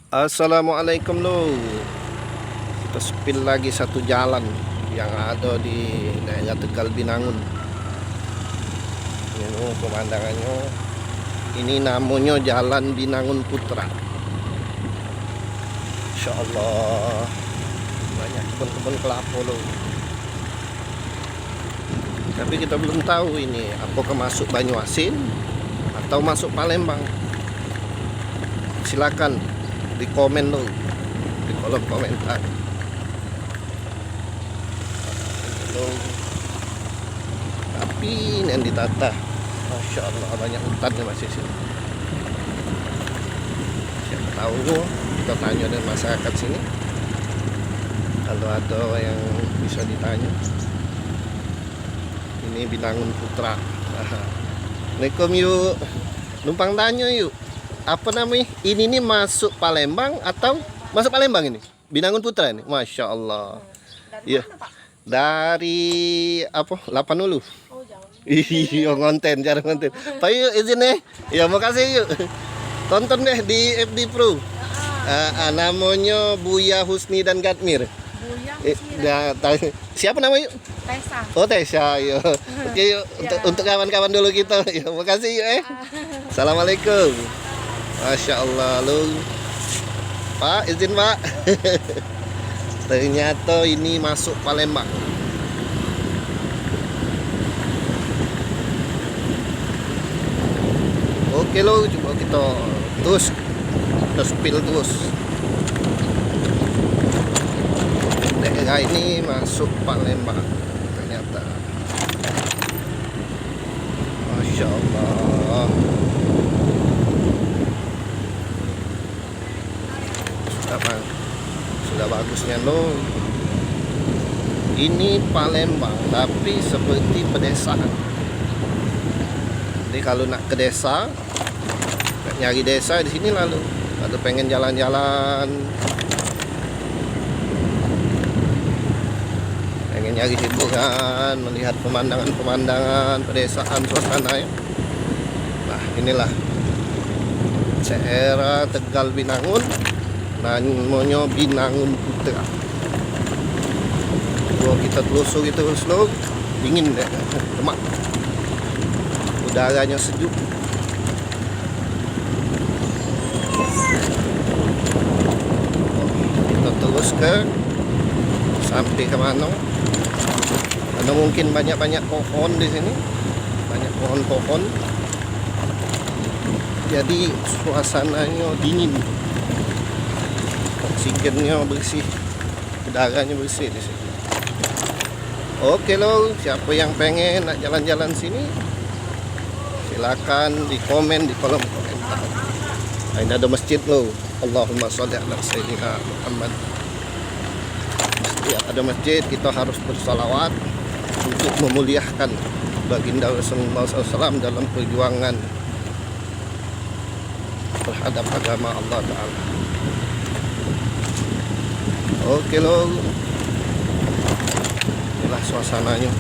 Assalamualaikum lo. Kita spill lagi satu jalan yang ada di daerah Tegal Binangun. Ini pemandangannya. Ini namanya Jalan Binangun Putra. Insya Allah banyak kebun-kebun kelapa lo. Tapi kita belum tahu ini apakah masuk Banyuasin atau masuk Palembang. Silakan di komen lo, di kolom komentar. Tapi ini yang ditata, masya Allah banyak hutan nih masih sini. Siapa tahu kita tanya dengan masyarakat sini kalau ada yang bisa ditanya. Ini Binangun Putra. Assalamualaikum yuk, numpang tanya yuk. Apa namanya? Ini nih masuk Palembang atau masuk Palembang ini? Binangun Putra ini, masya Allah. Iya. Dari apa? 80. Oh, jauh. Iya, ngonten, cara ngonten. Pak yuk izin nih. Ya makasih yuk. Tonton deh di FD Pro. Namanya Buya Husni dan Gatmir. Siapa namanya yuk? Tesa. Oh Tesa, yuk. Oke yuk, untuk kawan-kawan dulu kita. Ya, makasih yuk. Assalamualaikum. Masya Allah lu. Pak, izin Pak. Ternyata ini masuk Palembang. Oke lo, coba kita spill terus. Daerah ini masuk Palembang ternyata. Masya Allah. Sudah bagusnya lo. Ini Palembang tapi seperti pedesaan. Jadi kalau nak ke desa, nyari desa di sini lalu. Kalau pengen jalan-jalan, pengen nyari hiburan, melihat pemandangan-pemandangan pedesaan suasana ya. Nah inilah daerah Tegal Binangun, namanya Binangun Putra. Kalau kita telusuri terus lo, dingin deh, lemak, udaranya sejuk. Kita terus sampai ke mana? Ada mungkin banyak-banyak pohon di sini, banyak pohon-pohon. Jadi suasananya dingin, oksigennya bersih, udaranya bersih di sini. Oke lo, siapa yang pengen nak jalan-jalan sini, silakan di komen di kolom komentar. Nah, ini ada masjid lo. Allahumma sholli ala sayyidina Muhammad. Setiap ada masjid kita harus bersalawat untuk memuliakan baginda Rasulullah SAW dalam perjuangan terhadap agama Allah Ta'ala. Oke lo, inilah suasananya.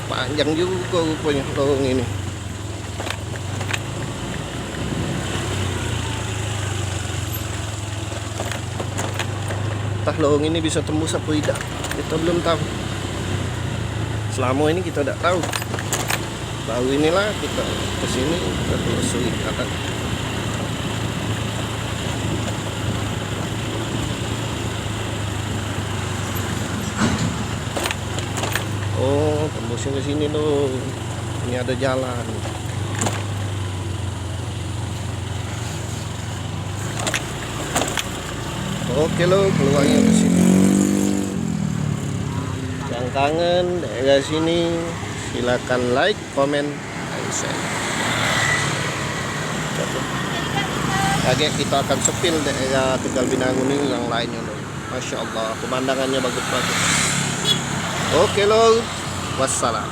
Panjang juga rupanya lorong ini. Entah lorong ini bisa tembus apa tidak, kita belum tahu. Selama ini kita tidak tahu. Baru inilah kita kesini, kita telusuri jalan. Oh, tembusnya ke sini loh. Ini ada jalan. Oke loh, keluarnya ke sini. Yang kangen daerah sini, silakan like, komen, dan share. Oke, kita akan sepil daerah Tegal Binangun ini yang lainnya loh. Masya Allah, pemandangannya bagus-bagus. Oke loh, wassalam.